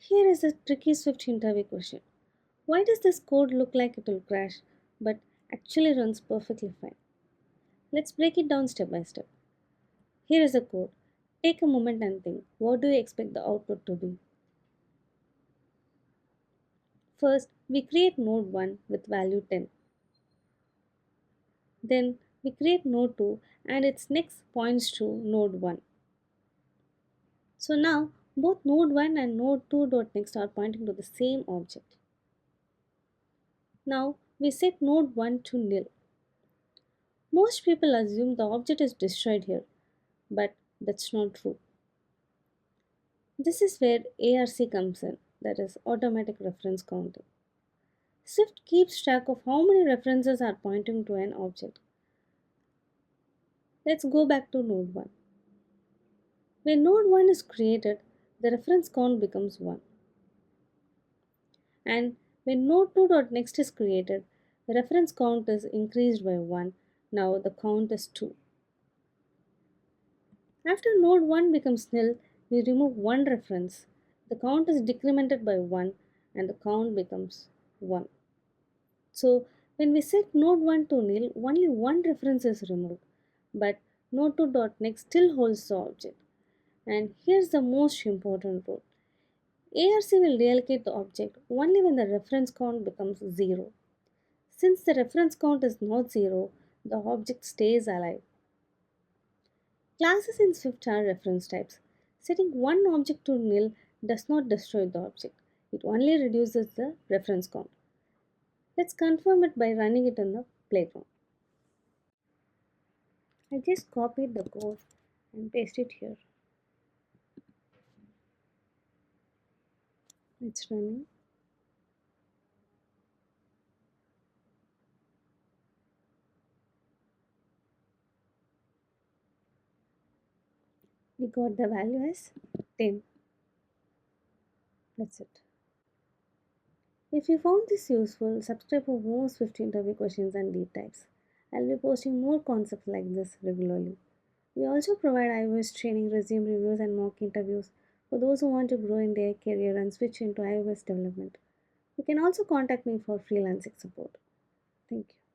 Here is a tricky Swift interview question. Why does this code look like it will crash but actually runs perfectly fine? Let's break it down step by step. Here is a code. Take a moment and think. What do you expect the output to be? First, we create node 1 with value 10. Then we create node 2 and its next points to node 1. So now both node 1 and node 2 dot next are pointing to the same object. Now we set node 1 to nil. Most people assume the object is destroyed here, but that's not true. This is where ARC comes in, that is automatic reference counting. Swift keeps track of how many references are pointing to an object. Let's go back to node 1. When node 1 is created, the reference count becomes 1. And when node 2 dot next is created, the reference count is increased by 1. Now the count is 2. After node 1 becomes nil, we remove one reference. The count is decremented by 1 and the count becomes 1. So when we set node 1 to nil, only one reference is removed, but node 2 dot next still holds the object. And here's the most important rule. ARC will reallocate the object only when the reference count becomes 0. Since the reference count is not 0, the object stays alive. Classes in Swift are reference types. Setting one object to nil does not destroy the object. It only reduces the reference count. Let's confirm it by running it in the playground. I just copied the code and paste it here. It's running. We got the value as 10. That's it. If you found this useful, subscribe for more Swift interview questions and deep dives. I'll be posting more concepts like this regularly. We also provide iOS training, resume reviews, and mock interviews for those who want to grow in their career and switch into iOS development. You can also contact me for freelancing support. Thank you.